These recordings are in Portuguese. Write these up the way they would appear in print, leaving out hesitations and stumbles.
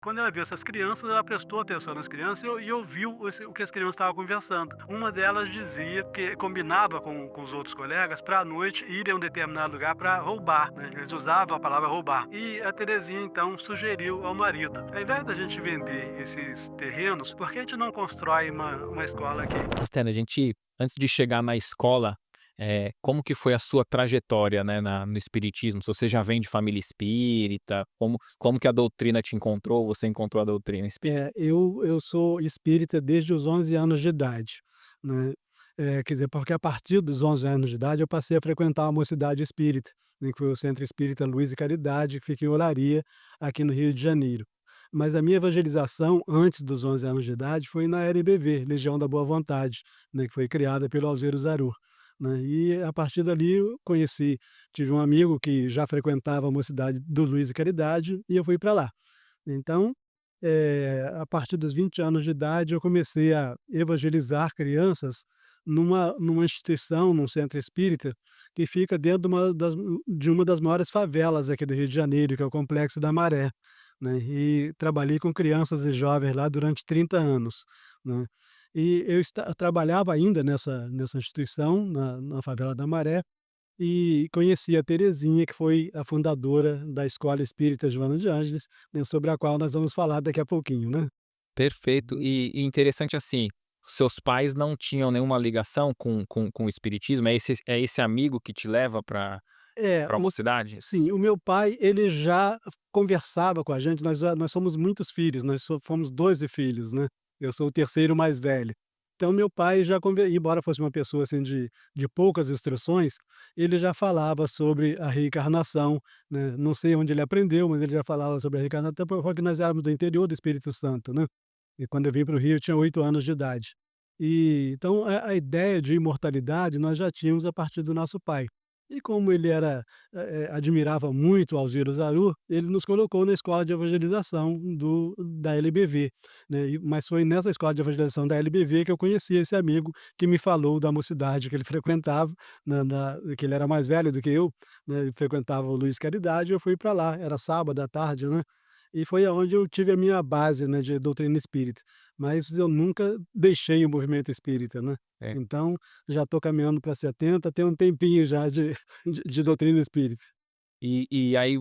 Quando ela viu essas crianças, ela prestou atenção nas crianças e ouviu o que as crianças estavam conversando. Uma delas dizia que combinava com os outros colegas para à noite irem a um determinado lugar para roubar, né? Eles usavam a palavra roubar. E a Terezinha então sugeriu ao marido: ao invés da gente vender esses terrenos, por que a gente não constrói uma escola aqui? Stella, a gente, antes de chegar na escola, como que foi a sua trajetória, né, no espiritismo? Se você já vem de família espírita, como que a doutrina te encontrou, você encontrou a doutrina espírita? Eu sou espírita desde os 11 anos de idade, né. Quer dizer, porque a partir dos 11 anos de idade eu passei a frequentar a Mocidade Espírita, né, que foi o Centro Espírita Luz e Caridade, que fica em Olaria, aqui no Rio de Janeiro. Mas a minha evangelização antes dos 11 anos de idade foi na LBV, Legião da Boa Vontade, né, que foi criada pelo Alziro Zaru, né. E a partir dali eu tive um amigo que já frequentava a Mocidade do Luz e Caridade e eu fui para lá. Então, a partir dos 20 anos de idade, eu comecei a evangelizar crianças numa instituição, num centro espírita, que fica dentro de uma das maiores favelas aqui do Rio de Janeiro, que é o Complexo da Maré, né, e trabalhei com crianças e jovens lá durante 30 anos, né. E eu trabalhava ainda nessa instituição, na favela da Maré, e conheci a Terezinha, que foi a fundadora da Escola Espírita Joana de Ângeles, né, sobre a qual nós vamos falar daqui a pouquinho, né. Perfeito. E interessante, assim, seus pais não tinham nenhuma ligação com o espiritismo? É esse amigo que te leva para É, a mocidade? sim, o meu pai, ele já conversava com a gente, nós somos muitos filhos, fomos 12 filhos, né, eu sou o terceiro mais velho. Então meu pai já embora fosse uma pessoa, assim, de poucas instruções, ele já falava sobre a reencarnação, né, não sei onde ele aprendeu, mas ele já falava sobre a reencarnação, até porque nós éramos do interior do Espírito Santo, né, e quando eu vim para o Rio eu tinha 8 anos de idade. E então a ideia de imortalidade nós já tínhamos a partir do nosso pai. E como ele admirava muito o Alziro Zaru, ele nos colocou na escola de evangelização da LBV, né, mas foi nessa escola de evangelização da LBV que eu conheci esse amigo que me falou da mocidade que ele frequentava, que ele era mais velho do que eu, né, ele frequentava o Luiz Caridade, eu fui para lá, era sábado à tarde, né, e foi aonde eu tive a minha base, né, de doutrina espírita, mas eu nunca deixei o movimento espírita, né. É. Então, já estou caminhando para 70, tem um tempinho já de de doutrina espírita. E aí,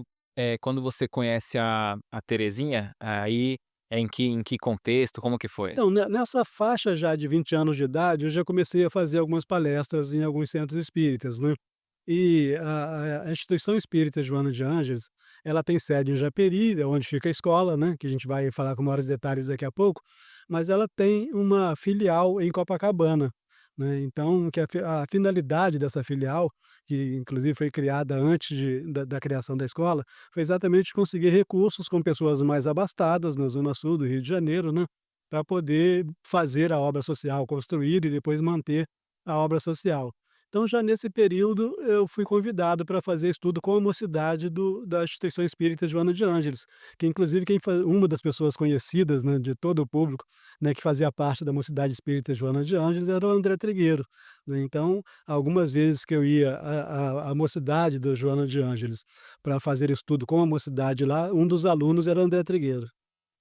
quando você conhece a Terezinha, aí em que contexto, como que foi? Então, nessa faixa já de 20 anos de idade, eu já comecei a fazer algumas palestras em alguns centros espíritas, né. E a instituição espírita Joana de Ângeles, ela tem sede em Japeri, é onde fica a escola, né, que a gente vai falar com maiores detalhes daqui a pouco, mas ela tem uma filial em Copacabana, né, então que a finalidade dessa filial, que inclusive foi criada antes da criação da escola, foi exatamente conseguir recursos com pessoas mais abastadas na zona sul do Rio de Janeiro, né, para poder fazer a obra social, construir e depois manter a obra social. Então, já nesse período, eu fui convidado para fazer estudo com a mocidade da Instituição Espírita Joana de Ângeles, que inclusive uma das pessoas conhecidas, né, de todo o público, né, que fazia parte da Mocidade Espírita Joana de Ângeles era o André Trigueiro, né. Então, algumas vezes que eu ia à mocidade da Joana de Ângeles para fazer estudo com a mocidade lá, um dos alunos era o André Trigueiro.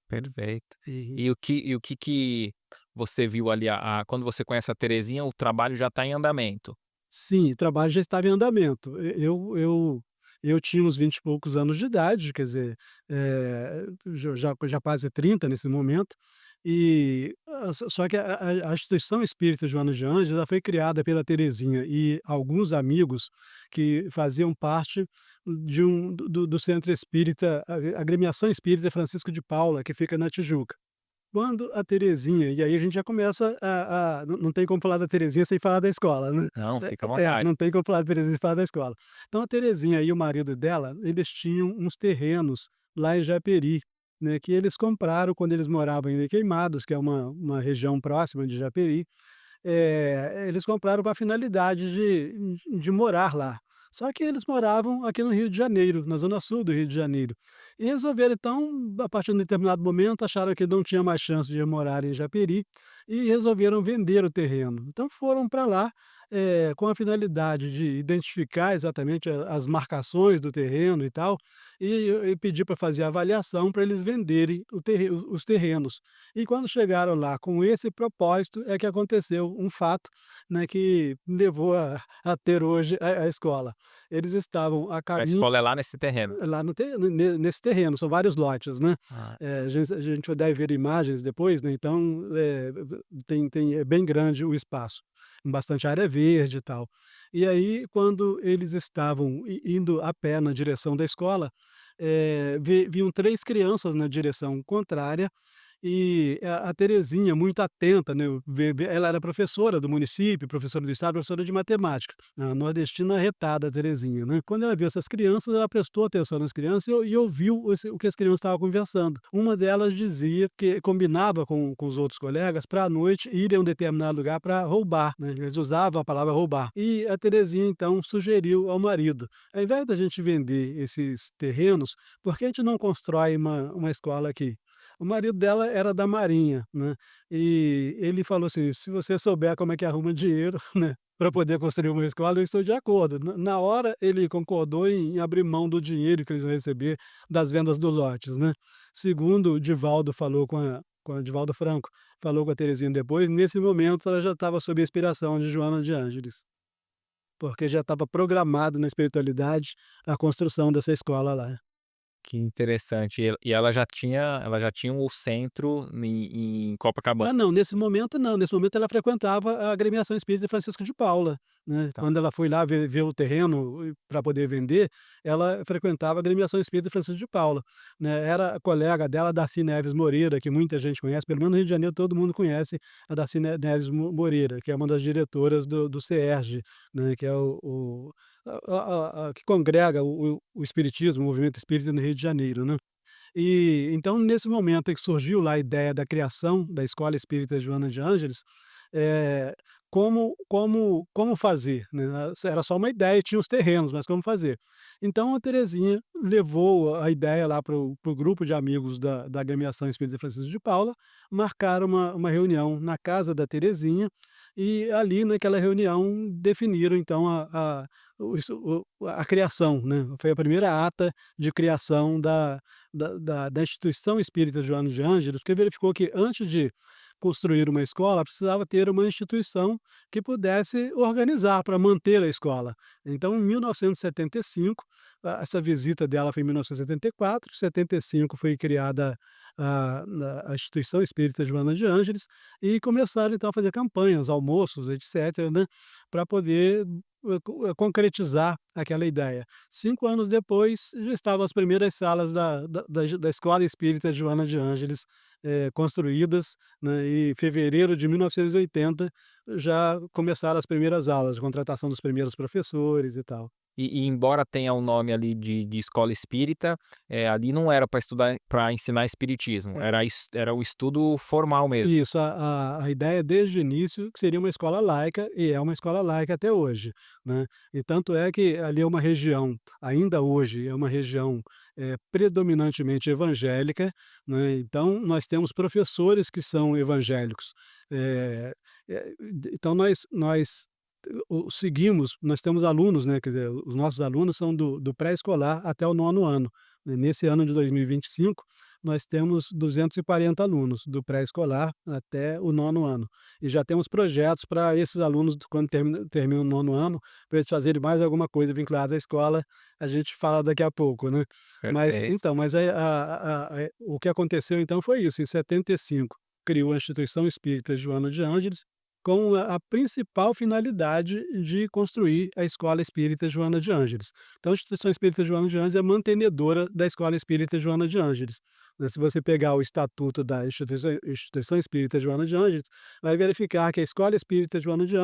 Perfeito. Uhum. E o que você viu ali, quando você conhece a Terezinha, o trabalho já está em andamento? Sim, o trabalho já estava em andamento. Eu tinha uns 20 e poucos anos de idade, quer dizer, já quase 30 nesse momento, e só que a instituição espírita Joana de Ângeles, ela foi criada pela Terezinha e alguns amigos que faziam parte do centro espírita, a agremiação espírita Francisco de Paula, que fica na Tijuca. Quando a Terezinha e aí a gente já começa não tem como falar da Terezinha sem falar da escola, né. Não, fica à vontade. Não tem como falar da Terezinha sem falar da escola. Então a Terezinha e o marido dela, eles tinham uns terrenos lá em Japeri, né, que eles compraram quando eles moravam em Queimados, que é uma região próxima de Japeri. Eles compraram com a finalidade de morar lá. Só que eles moravam aqui no Rio de Janeiro, na zona sul do Rio de Janeiro. E resolveram então, a partir de um determinado momento, acharam que não tinha mais chance de morar em Japeri e resolveram vender o terreno. Então foram para lá, com a finalidade de identificar exatamente as marcações do terreno e tal, e pedir para fazer avaliação para eles venderem os terrenos. E quando chegaram lá com esse propósito, é que aconteceu um fato, né, que levou a ter hoje a escola. Eles estavam a A caminho escola é lá nesse terreno? lá no te ne nesse terreno, são vários lotes, né. Ah, A gente deve ver imagens depois, né, então, é bem grande o espaço, com bastante área verde e tal. E aí, quando eles estavam indo a pé na direção da escola, vinham 3 crianças na direção contrária, e a Terezinha, muito atenta, né, ela era professora do município, professora do estado, professora de matemática, a nordestina retada, a Terezinha, né. Quando ela viu essas crianças, ela prestou atenção nas crianças e ouviu o que as crianças estavam conversando. Uma delas dizia que combinava com os outros colegas para à noite irem a um determinado lugar para roubar, né, eles usavam a palavra roubar. E a Terezinha então sugeriu ao marido: "Ao invés da gente vender esses terrenos, por que a gente não constrói uma escola aqui?" O marido dela era da marinha, né, e ele falou assim: "Se você souber como é que arruma dinheiro, né, pra poder construir uma escola, eu estou de acordo". Na hora ele concordou em abrir mão do dinheiro que eles iam receber das vendas dos lotes, né. Segundo o Divaldo falou com a Divaldo Franco, falou com a Terezinha depois, nesse momento ela já estava sob a inspiração de Joana de Ângeles, porque já estava programado na espiritualidade a construção dessa escola lá. que interessante. E ela já tinha o centro em Copacabana. Ah, não, nesse momento não, nesse momento ela frequentava a agremiação espírita Francisco de Paula, né, Tá. quando ela foi lá ver o terreno para poder vender, ela frequentava a agremiação espírita Francisco de Paula, né, era colega dela, Darcy Neves Moreira, que muita gente conhece, pelo menos no Rio de Janeiro todo mundo conhece a Darcy Neves Moreira, que é uma das diretoras do CERJ, né, que é que congrega o espiritismo, o movimento espírita no Rio de Janeiro, né. E então, nesse momento em que surgiu lá a ideia da criação da Escola Espírita Joana de Ângeles, eh, como fazer, né, era só uma ideia, tinha os terrenos, mas como fazer? Então a Terezinha levou a ideia lá para o grupo de amigos da agremiação Espírita Francisco de Paula, marcaram uma reunião na casa da Terezinha, e ali naquela reunião definiram então a criação, né, foi a primeira ata de criação da instituição espírita Joana de Ângeles, porque verificou que antes de construir uma escola, precisava ter uma instituição que pudesse organizar para manter a escola. Então, em 1975, essa visita dela foi em 1974, 75 foi criada a instituição espírita Joana de Ângeles, e começaram então a fazer campanhas, almoços, etc., né, para poder concretizar aquela ideia. 5 anos depois, já estavam as primeiras salas da Escola Espírita Joana de Ângeles, construídas, né, e em fevereiro de 1980 já começaram as primeiras aulas, a contratação dos primeiros professores e tal. E embora tenha o nome ali de escola espírita, ali não era para estudar, para ensinar espiritismo, É. era o estudo formal mesmo. Isso, a ideia desde o início que seria uma escola laica, e é uma escola laica até hoje, né. E tanto é que ali é uma região, ainda hoje é uma região, predominantemente evangélica, né, então nós temos professores que são evangélicos. Eh então seguimos, nós temos alunos, né, quer dizer, os nossos alunos são do pré-escolar até o nono ano, né. Nesse ano de 2025, nós temos 240 alunos, do pré-escolar até o nono ano. E já temos projetos para esses alunos, quando termina o nono ano, para eles fazerem mais alguma coisa vinculada à escola, a gente fala daqui a pouco, né. Mas Perfeito. então, mas aí o que aconteceu então foi isso, em 75 criou a Instituição Espírita Joana de Ângeles, com a principal finalidade de construir a Escola Espírita Joana de Ângeles. Então a Instituição Espírita Joana de Ângeles é mantenedora da Escola Espírita Joana de Ângeles, né. Se você pegar o estatuto da Instituição Espírita Joana de Ângeles, vai verificar que a Escola Espírita Joana de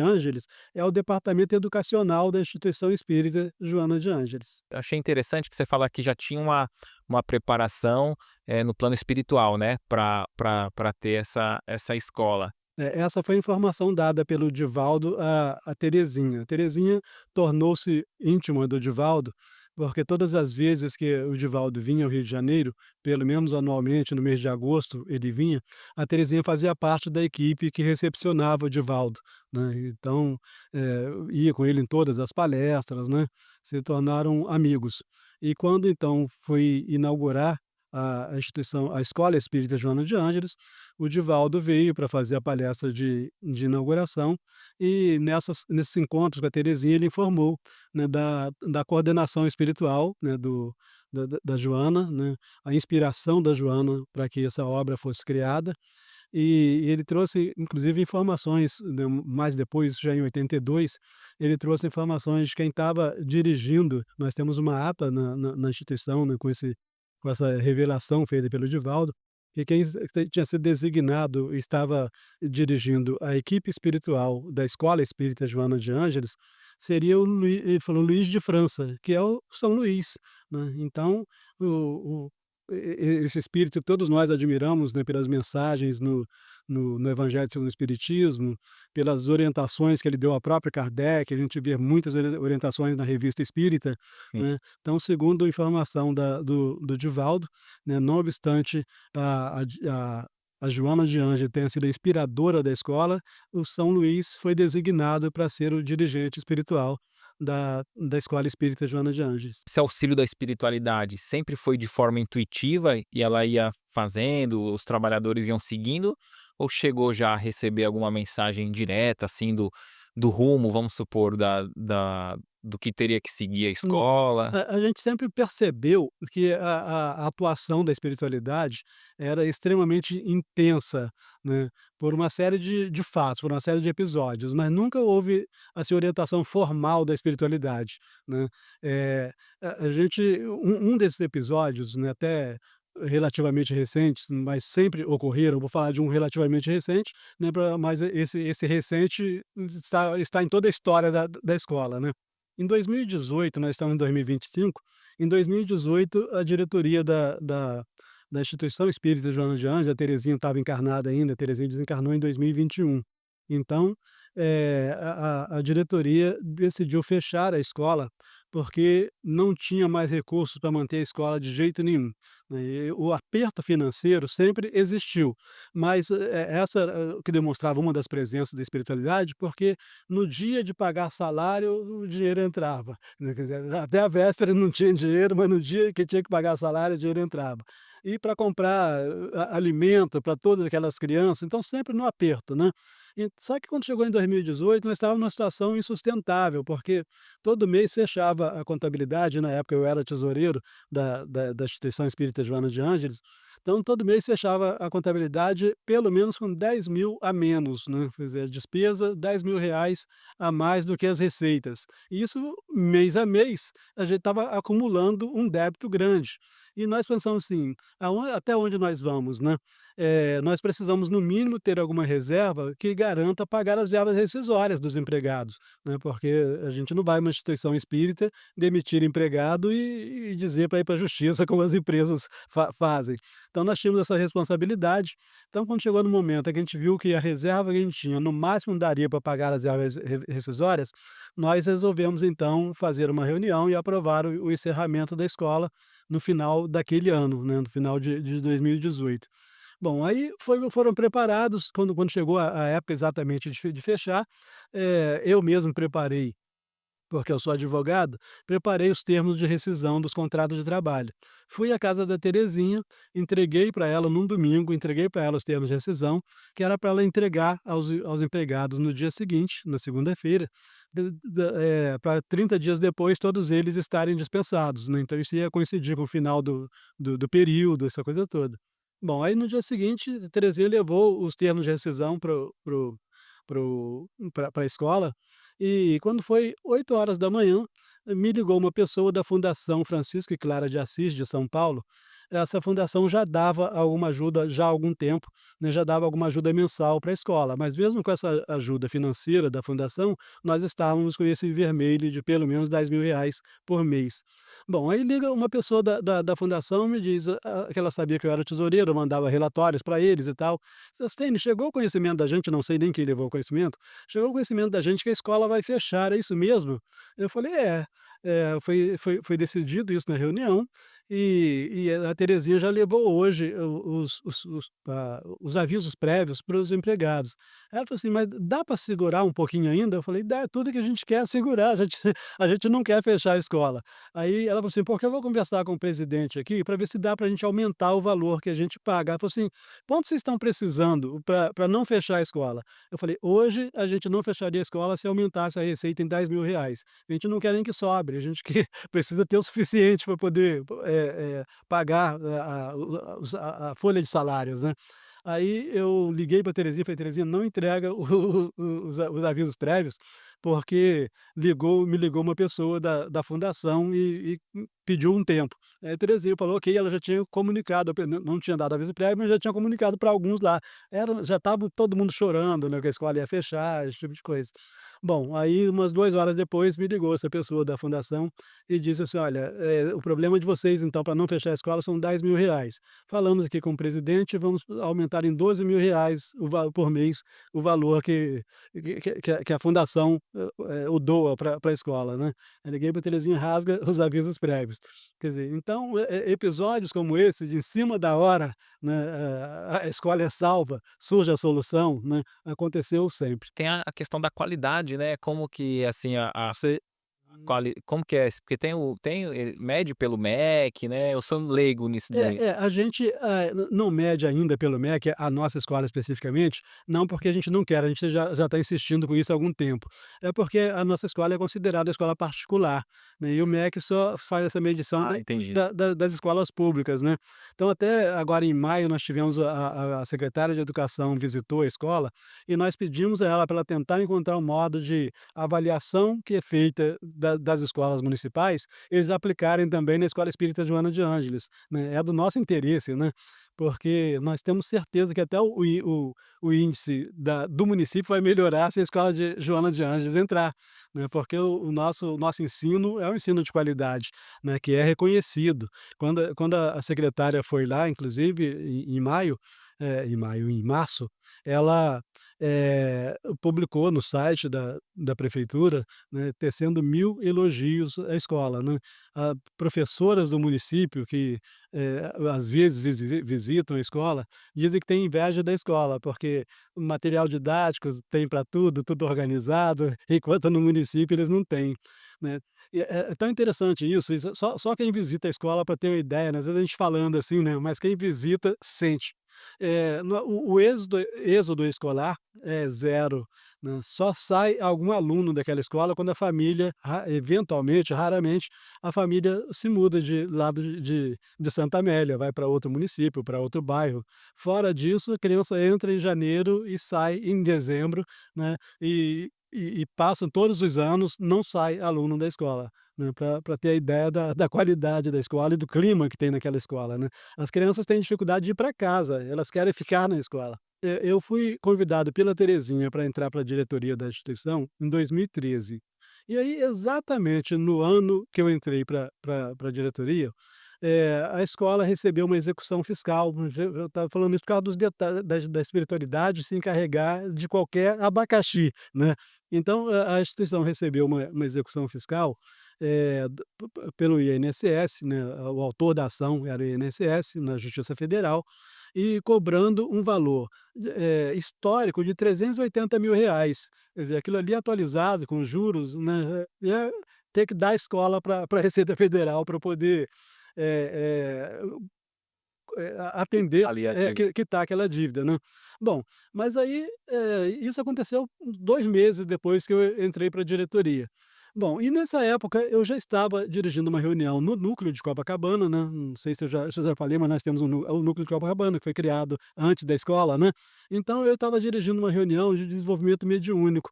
Ângeles é o departamento educacional da Instituição Espírita Joana de Ângeles. Achei interessante que você fala que já tinha uma preparação, no plano espiritual, né, para ter essa escola. Essa foi a informação dada pelo Divaldo a Terezinha. A Terezinha tornou-se íntima do Divaldo, porque todas as vezes que o Divaldo vinha ao Rio de Janeiro, pelo menos anualmente, no mês de agosto ele vinha, a Terezinha fazia parte da equipe que recepcionava o Divaldo, né. Então, ia com ele em todas as palestras, né, se tornaram amigos. E quando então foi inaugurar a instituição, a Escola Espírita Joana de Ângeles, o Divaldo veio para fazer a palestra de inauguração, e nesses encontros com a Terezinha ele informou, né, da coordenação espiritual, né, da Joana, né, a inspiração da Joana para que essa obra fosse criada, e ele trouxe inclusive informações, né, mais depois, isso já em 82, ele trouxe informações de quem estava dirigindo. Nós temos uma ata na instituição, né, com essa revelação feita pelo Divaldo, e quem tinha sido designado, estava dirigindo a equipe espiritual da Escola Espírita Joana de Ângeles, seria o Luí ele falou Luís de França, que é o São Luís, né. Então, o esse espírito que todos nós admiramos, né, pelas mensagens no Evangelho segundo o Espiritismo, pelas orientações que ele deu ao próprio Kardec, a gente vê muitas orientações na Revista Espírita, Sim. né. Então, segundo a informação do Divaldo, né, não obstante a Joana de Ângeles tenha sido a inspiradora da escola, o São Luís foi designado para ser o dirigente espiritual da Escola Espírita Joana de Ângeles. Esse auxílio da espiritualidade sempre foi de forma intuitiva e ela ia fazendo, os trabalhadores iam seguindo, ou chegou já a receber alguma mensagem direta, assim, do rumo, vamos supor, do que teria que seguir a No escola? a gente sempre percebeu que a atuação da espiritualidade era extremamente intensa, né, por uma série de fatos, por uma série de episódios, mas nunca houve, assim, orientação formal da espiritualidade, né. A gente um desses episódios, né, até relativamente recentes, mas sempre ocorreram, vou falar de um relativamente recente, né, mas esse recente está em toda a história da escola, né. Em 2018, nós estamos em 2025, em 2018 a diretoria da Instituição Espírita Joana de Ângeles, a Terezinha estava encarnada ainda, a Terezinha desencarnou em 2021. Então, a diretoria decidiu fechar a escola, porque não tinha mais recursos para manter a escola de jeito nenhum, né, e o aperto financeiro sempre existiu, mas, essa era o que demonstrava uma das presenças da espiritualidade, porque no dia de pagar salário, o dinheiro entrava, né, quer dizer, até a véspera não tinha dinheiro, mas no dia que tinha que pagar salário, o dinheiro entrava. E para comprar alimento para todas aquelas crianças, então sempre no aperto, né. Só que quando chegou em 2018, nós estávamos numa situação insustentável, porque todo mês fechava a contabilidade, na época eu era tesoureiro da Instituição Espírita Joana de Ângeles, então todo mês fechava a contabilidade pelo menos com 10.000 a menos, né, quer dizer, a despesa R$ 10.000 a mais do que as receitas. E isso, mês a mês, a gente estava acumulando um débito grande. E nós pensamos assim: até onde nós vamos, né? Nós precisamos, no mínimo, ter alguma reserva que garanta pagar as verbas rescisórias dos empregados, né? Porque a gente não vai a uma instituição espírita demitir empregado e dizer para ir para a justiça, como as empresas fazem. Então, nós tínhamos essa responsabilidade. Então, quando chegou no momento em que a gente viu que a reserva que a gente tinha, no máximo, daria para pagar as verbas rescisórias, nós resolvemos, então, fazer uma reunião e aprovar o encerramento da escola no final daquele ano, né, no final de 2018. Bom, aí foram preparados, quando chegou a época exatamente de fechar, eu mesmo preparei, porque eu sou advogado, preparei os termos de rescisão dos contratos de trabalho. Fui à casa da Terezinha, entreguei para ela num domingo, entreguei para ela os termos de rescisão, que era para ela entregar aos empregados no dia seguinte, na segunda-feira, para 30 dias depois todos eles estarem dispensados, né, então isso ia coincidir com o final do período, essa coisa toda. Bom, aí no dia seguinte, a Terezinha levou os termos de rescisão para a escola, e quando foi 8 horas da manhã, me ligou uma pessoa da Fundação Francisco e Clara de Assis, de São Paulo, essa fundação já dava alguma ajuda já há algum tempo, né, já dava alguma ajuda mensal para a escola, mas mesmo com essa ajuda financeira da fundação, nós estávamos com esse vermelho de pelo menos R$ 10.000 por mês. Bom, aí liga uma pessoa da fundação, me diz, que ela sabia que eu era tesoureiro, eu mandava relatórios para eles e tal. "Sostene, chegou o conhecimento da gente", não sei nem quem levou o conhecimento, "chegou o conhecimento da gente que a escola vai fechar, é isso mesmo?" Eu falei: "É, foi decidido isso na reunião, e a Terezinha já levou hoje os avisos prévios para os empregados." Ela falou assim: "Mas dá para segurar um pouquinho ainda?" Eu falei: "Dá, é tudo que a gente quer é segurar, a gente a gente não quer fechar a escola." Aí ela falou assim: "Porque eu vou conversar com o presidente aqui para ver se dá para a gente aumentar o valor que a gente paga." Ela falou assim: "Quanto vocês estão precisando para não fechar a escola?" Eu falei: "Hoje a gente não fecharia a escola se aumentasse a receita em R$ 10.000. A gente não quer nem que sobre, a gente que precisa ter o suficiente para poder, pagar a folha de salários, né." Aí eu liguei para Terezinha e falei: "Terezinha, não entrega os avisos prévios, porque me ligou uma pessoa da fundação e pediu um tempo." Aí a Terezinha falou: "Ok", ela já tinha comunicado, não tinha dado aviso prévio, mas já tinha comunicado para alguns lá. Já estava todo mundo chorando, né, que a escola ia fechar, esse tipo de coisa. Bom, aí umas 2 horas depois me ligou essa pessoa da fundação e disse assim: "Olha, o problema de vocês então para não fechar a escola são R$ 10.000. Falamos aqui com o presidente, vamos aumentar em R$ 12.000 por mês o valor que a fundação, o doa para a escola, né." Eu liguei para Terezinha, rasga os avisos prévios. Quer dizer, então, episódios como esse, de em cima da hora, né, a escola é salva, surge a solução, né, aconteceu sempre. Tem a questão da qualidade, né, como que, assim, a Você como que é? Porque ele mede pelo MEC, né, eu sou leigo nisso daí. a gente, não mede ainda pelo MEC, a nossa escola especificamente, não porque a gente não quer, a gente já está insistindo com isso há algum tempo. É porque a nossa escola é considerada escola particular, né, e o MEC só faz essa medição Ah, entendi. das escolas públicas, né. Então até agora em maio nós tivemos a secretária de educação visitou a escola, e nós pedimos a ela para ela tentar encontrar um modo de avaliação que é feita das escolas municipais, eles aplicarem também na Escola Espírita Joana de Ângeles, né. É do nosso interesse, né, porque nós temos certeza que até o índice do município vai melhorar se a Escola de Joana de Ângeles entrar, né, porque o nosso ensino é um ensino de qualidade, né, que é reconhecido. Quando a secretária foi lá, inclusive em março, ela, publicou no site da prefeitura, né, tecendo 1000 elogios à escola, né. Professoras do município que, às vezes visitam a escola, dizem que têm inveja da escola, porque o material didático tem para tudo, tudo organizado, enquanto no município eles não têm, né. E é tão interessante isso, só quem visita a escola para ter uma ideia, né, às vezes a gente falando assim, né, mas quem visita sente. O êxodo escolar é zero, né, só sai algum aluno daquela escola quando a família, eventualmente, raramente, a família se muda de lado de Santa Amélia, vai para outro município, para outro bairro. Fora disso, a criança entra em janeiro e sai em dezembro, né, e passam todos os anos, não sai aluno da escola, né, para ter a ideia da qualidade da escola e do clima que tem naquela escola, né. As crianças têm dificuldade de ir para casa, elas querem ficar na escola. Eu fui convidado pela Terezinha para entrar para a diretoria da instituição em 2013. E aí, exatamente no ano que eu entrei pra diretoria, a escola recebeu uma execução fiscal. Eu estava falando isso por causa dos detalhes da espiritualidade se encarregar de qualquer abacaxi, né. Então a instituição recebeu uma execução fiscal, pelo INSS, né, o autor da ação era o INSS, na Justiça Federal, e cobrando um valor, histórico de R$ 380.000. Quer dizer, aquilo ali atualizado com juros, né, ter que dar a escola para a Receita Federal para poder, eh atender, Ali a dívida. quitar aquela dívida, né. Bom, mas aí, isso aconteceu uns 2 meses depois que eu entrei para a diretoria. Bom, e nessa época eu já estava dirigindo uma reunião no núcleo de Copacabana, né, não sei se eu já falei, mas nós temos o núcleo de Copacabana, que foi criado antes da escola, né. Então eu estava dirigindo uma reunião de desenvolvimento mediúnico,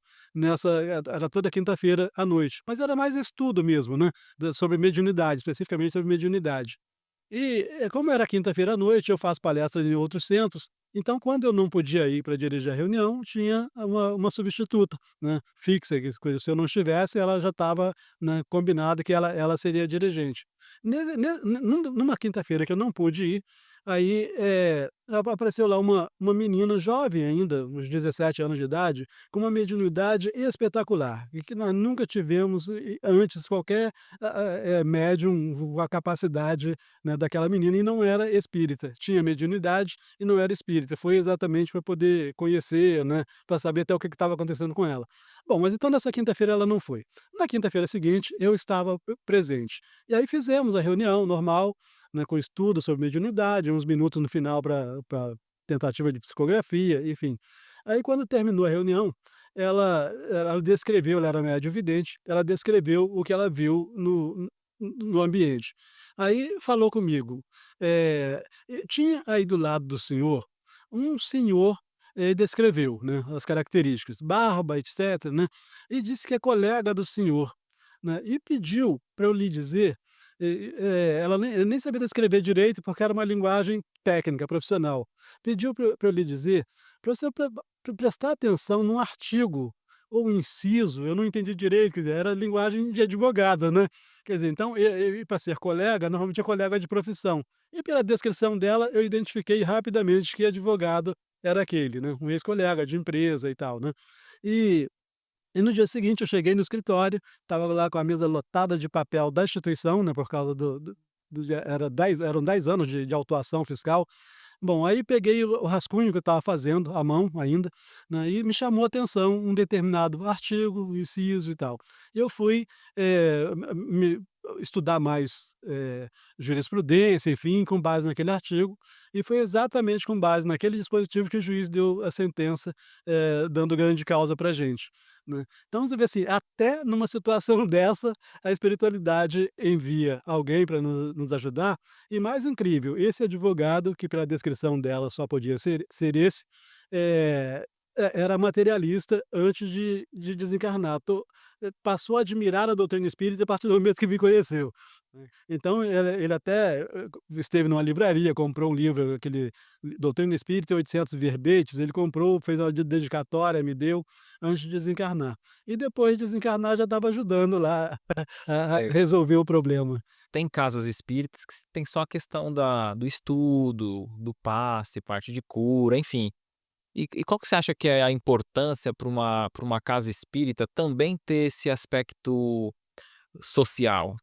era toda quinta-feira à noite, mas era mais estudo mesmo, né, sobre mediunidade, especificamente sobre mediunidade. E, como era quinta-feira à noite, eu faço palestras em outros centros, então quando eu não podia ir para dirigir a reunião, tinha uma substituta, né, fixa, que se eu não estivesse, ela já estava, né, combinado que ela seria a dirigente. Numa quinta-feira que eu não pude ir, aí, apareceu lá uma menina jovem ainda, uns 17 anos de idade, com uma mediunidade espetacular, e que nós nunca tivemos antes qualquer médium com a capacidade, né, daquela menina, e não era espírita. Tinha mediunidade e não era espírita. Foi exatamente para poder conhecer, né, para saber até o que estava acontecendo com ela. Bom, mas então nessa quinta-feira ela não foi. Na quinta-feira seguinte, eu estava presente. E aí fizemos a reunião normal, né, com estudo sobre mediunidade, uns minutos no final para tentativa de psicografia, enfim. Aí quando terminou a reunião, ela descreveu, ela era médium-vidente, ela descreveu o que ela viu no ambiente. Aí falou comigo, tinha aí do lado do senhor, um senhor, descreveu, né, as características, barba, etcétera, né, e disse que é colega do senhor, né, e pediu para eu lhe dizer, ela nem sabia descrever direito, porque era uma linguagem técnica, profissional. Pediu para eu lhe dizer, para você prestar atenção num artigo ou inciso, eu não entendi direito, quer dizer, era linguagem de advogada, né. Quer dizer, então, e para ser colega, normalmente é colega de profissão. E pela descrição dela, eu identifiquei rapidamente que advogado era aquele, né, um ex-colega de empresa e tal, né. E no dia seguinte eu cheguei no escritório, estava lá com a mesa lotada de papel da instituição, né, por causa eram 10 anos de autuação fiscal. Bom, aí peguei o rascunho que eu estava fazendo, à mão ainda, né, e me chamou a atenção um determinado artigo, inciso e tal. Eu fui, me estudar mais, jurisprudência, enfim, com base naquele artigo, e foi exatamente com base naquele dispositivo que o juiz deu a sentença, dando grande causa pra gente, né. Então você vê assim, até numa situação dessa, a espiritualidade envia alguém para nos ajudar, e mais incrível, esse advogado, que pela descrição dela só podia ser esse, eh, era materialista antes de desencarnar. Passou a admirar a doutrina espírita a partir do momento que me conheceu, né. Então ele até, esteve numa livraria, comprou um livro, aquele Doutrina Espírita e 800 verbetes, ele comprou, fez uma dedicatória, me deu, antes de desencarnar. E depois de desencarnar já estava ajudando lá a É, resolver o problema. tem casas espíritas que tem só a questão do estudo, do passe, parte de cura, enfim. E qual que você acha que é a importância para uma casa espírita também ter esse aspecto social?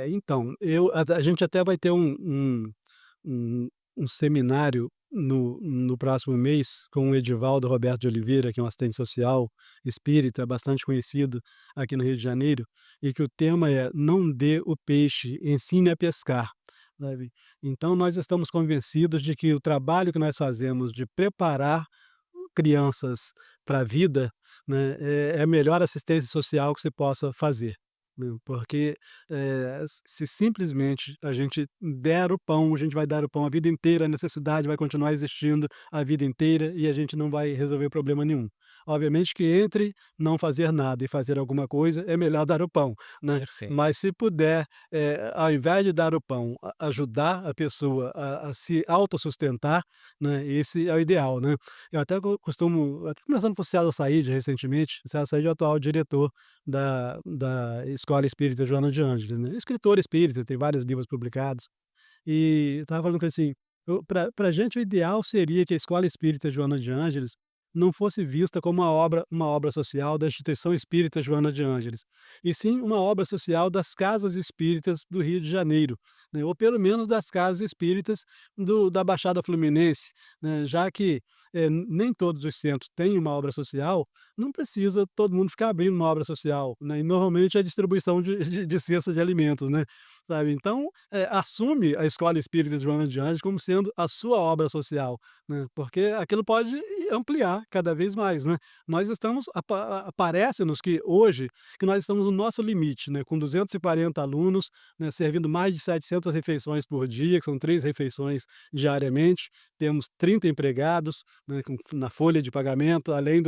Então, a gente até vai ter um um seminário no próximo mês com o Edivaldo Roberto de Oliveira, que é um assistente social espírita bastante conhecido aqui no Rio de Janeiro, e que o tema é "Não dê o peixe, ensine a pescar", sabe. Então nós estamos convencidos de que o trabalho que nós fazemos de preparar crianças para a vida, né, é a melhor assistência social que se possa fazer, né, porque, se simplesmente a gente der o pão, a gente vai dar o pão a vida inteira, a necessidade vai continuar existindo a vida inteira e a gente não vai resolver problema nenhum. Obviamente que entre não fazer nada e fazer alguma coisa, é melhor dar o pão, né, Perfeito. mas se puder, ao invés de dar o pão, ajudar a pessoa a se autossustentar, né, esse é o ideal, né. Eu até costumo, até conversando com o César Saíd recentemente, o César Saíd é o atual diretor da Escola Espírita Joana de Ângeles, né, escritor espírita, tem vários livros publicados, e estava falando que assim, para pra gente o ideal seria que a Escola Espírita Joana de Ângeles não fosse vista como uma obra social da Instituição Espírita Joana de Ângeles, e sim uma obra social das casas espíritas do Rio de Janeiro, né, ou pelo menos das casas espíritas da Baixada Fluminense, né, já que, nem todos os centros têm uma obra social, não precisa todo mundo ficar abrindo uma obra social, né, e normalmente é distribuição de cesta de alimentos, né, sabe. Então, assume a Escola Espírita Joana de Ângeles como sendo a sua obra social, né, porque aquilo pode ampliar cada vez mais, né. Nós estamos parece-nos que hoje, que nós estamos no nosso limite, né, com 240 alunos, né, servindo mais de 700 refeições por dia, que são 3 refeições diariamente, temos 30 empregados, né, na folha de pagamento, além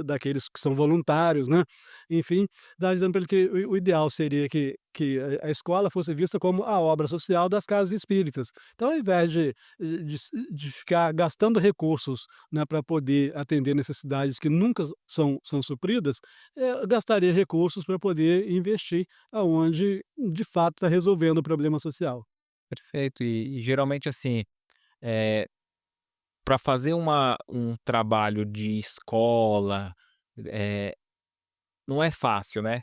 daqueles que são voluntários, né. Enfim, estava dizendo para ele que o ideal seria que que a escola fosse vista como a obra social das casas espíritas. Então, ao invés de ficar gastando recursos, né, para poder atender necessidades que nunca são supridas, gastaria recursos para poder investir aonde de fato está resolvendo o problema social. Perfeito. E geralmente, assim, eh, pra fazer um trabalho de escola, eh, não é fácil, né.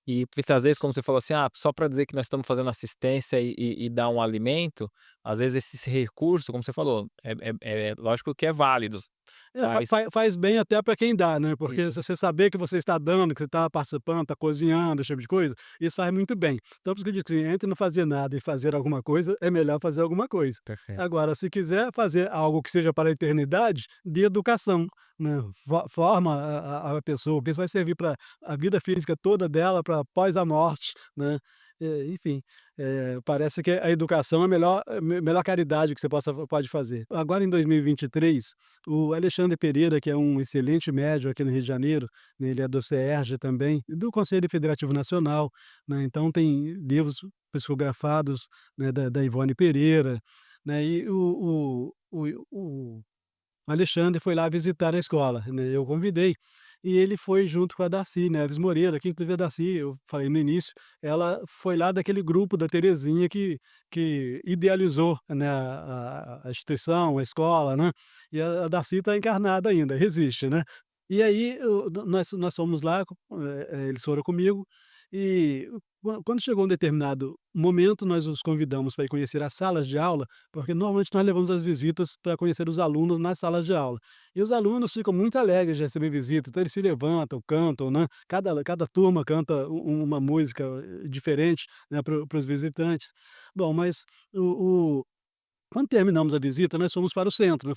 E muitas vezes, como você falou assim: "Ah, só para dizer que nós estamos fazendo assistência e dar um alimento", às vezes esse recurso, como você falou, é lógico que é válido, É, mas faz bem até para quem dá, né, e porque se você saber que você está dando, que você está participando, está cozinhando, esse tipo de coisa, isso faz muito bem. Então por isso que eu digo assim, entre não fazer nada e fazer alguma coisa, é melhor fazer alguma coisa. perfeito. Agora, se quiser fazer algo que seja para a eternidade, de educação, né, forma a pessoa, porque isso vai servir para a vida física toda dela, para após a morte, né, enfim, parece que a educação é a melhor caridade que você pode fazer. Agora em 2023, o Alexandre Pereira, que é um excelente médium aqui no Rio de Janeiro, né, ele é do CERJ também, e do Conselho Federativo Nacional, né, então tem livros psicografados, né, da Ivone Pereira, né, e o Alexandre foi lá visitar a escola, né, eu convidei, e ele foi junto com a Darcy Neves Moreira, que inclusive a Darcy, eu falei no início, ela foi lá daquele grupo da Terezinha que idealizou, né, a instituição, a escola, né, e a Darcy está encarnada ainda, resiste, né. E aí nós fomos lá, eles foram comigo, e quando chegou um determinado momento, nós os convidamos para ir conhecer as salas de aula, porque normalmente nós levamos as visitas para conhecer os alunos nas salas de aula. E os alunos ficam muito alegres de receber visita, então eles se levantam, cantam, né, cada turma canta uma música diferente, né, para os visitantes. Bom, mas quando terminamos a visita, nós fomos para o centro, né,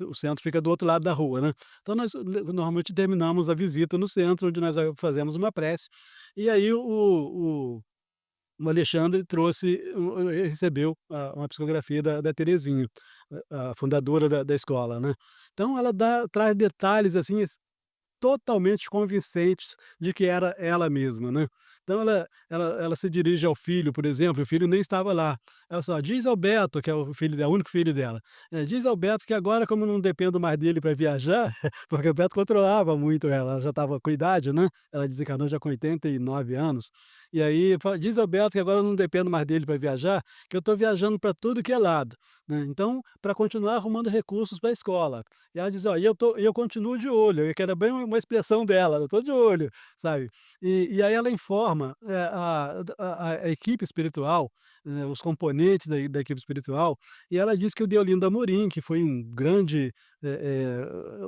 o centro fica do outro lado da rua, né. Então nós normalmente terminamos a visita no centro, onde nós fazemos uma prece, e aí o Alexandre recebeu uma psicografia da Terezinha, a fundadora da escola, né. Então ela traz detalhes, assim, totalmente convincentes de que era ela mesma, né. Então ela se dirige ao filho, por exemplo, e o filho nem estava lá. Ela só: "Diz ao Beto", que é o único filho dela, "diz ao Beto que agora, como não dependo mais dele para viajar", porque o Beto controlava muito ela já estava com idade, né, ela desencarnou já com 89 anos, e aí fala: "Diz ao Beto que agora eu não dependo mais dele para viajar, que eu estou viajando para tudo que é lado, né, então para continuar arrumando recursos para a escola". E ela diz: "Ó, eu continuo de olho", que era bem uma expressão dela, "eu estou de olho", sabe. E aí ela informa, a equipe espiritual, os componentes da equipe espiritual, e ela diz que o Deolinda Amorim, que foi um grande,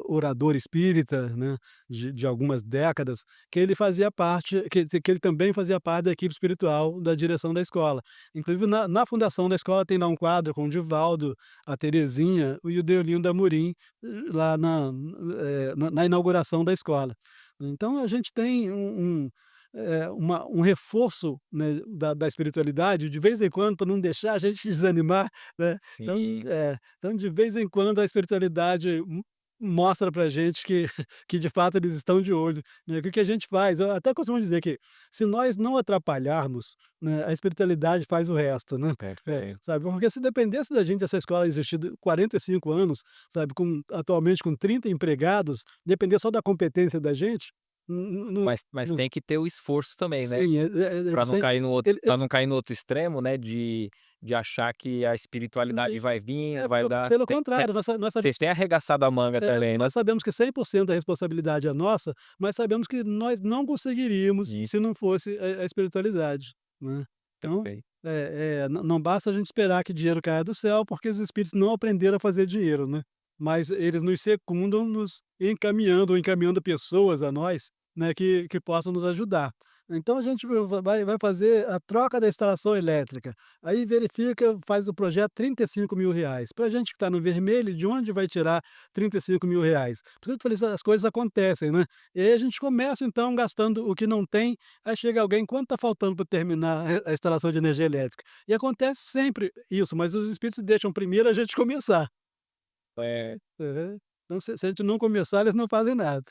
orador espírita, né, de algumas décadas, que ele fazia parte que ele também fazia parte da equipe espiritual da direção da escola. Inclusive na fundação da escola tem lá um quadro com o Divaldo, a Terezinha e o Deolinda Amorim, lá na inauguração da escola. Então a gente tem um reforço, né, da espiritualidade de vez em quando, para não deixar a gente desanimar, né. Então, Sim. então de vez em quando a espiritualidade mostra pra gente que que de fato eles estão de olho, né. O que que a gente faz? Eu até costumo dizer que se nós não atrapalharmos, né, a espiritualidade faz o resto, né. Perfeito. Sabe, porque se dependesse da gente essa escola existir 45 anos, sabe, atualmente com 30 empregados, depender só da competência da gente, não Mas tem que ter o esforço também, né, sim, para não sem cair no outro ele pra não cair no outro extremo, né, de achar que a espiritualidade vai vir, vai dar pelo tem contrário, nós vocês têm arregaçado a manga também, né. nós sabemos que 100% da responsabilidade é nossa, mas sabemos que nós não conseguiríamos Isso, se não fosse a espiritualidade, né. Então, perfeito. não basta a gente esperar que dinheiro caia do céu, porque os espíritos não aprenderam a fazer dinheiro, né, mas eles nos secundam, nos encaminhando ou encaminhando pessoas a nós, né, que possam nos ajudar. Então a gente vai fazer a troca da instalação elétrica, aí verifica, faz o projeto R$ 35.000. Para a gente que está no vermelho, de onde vai tirar R$ 35.000? Por isso eu falei, as coisas acontecem, né. E aí a gente começa então gastando o que não tem, aí chega alguém: "Quanto está faltando para terminar a instalação de energia elétrica?". E acontece sempre isso, mas os espíritos deixam primeiro a gente começar. É. Aham. Então se a gente não começar, eles não fazem nada.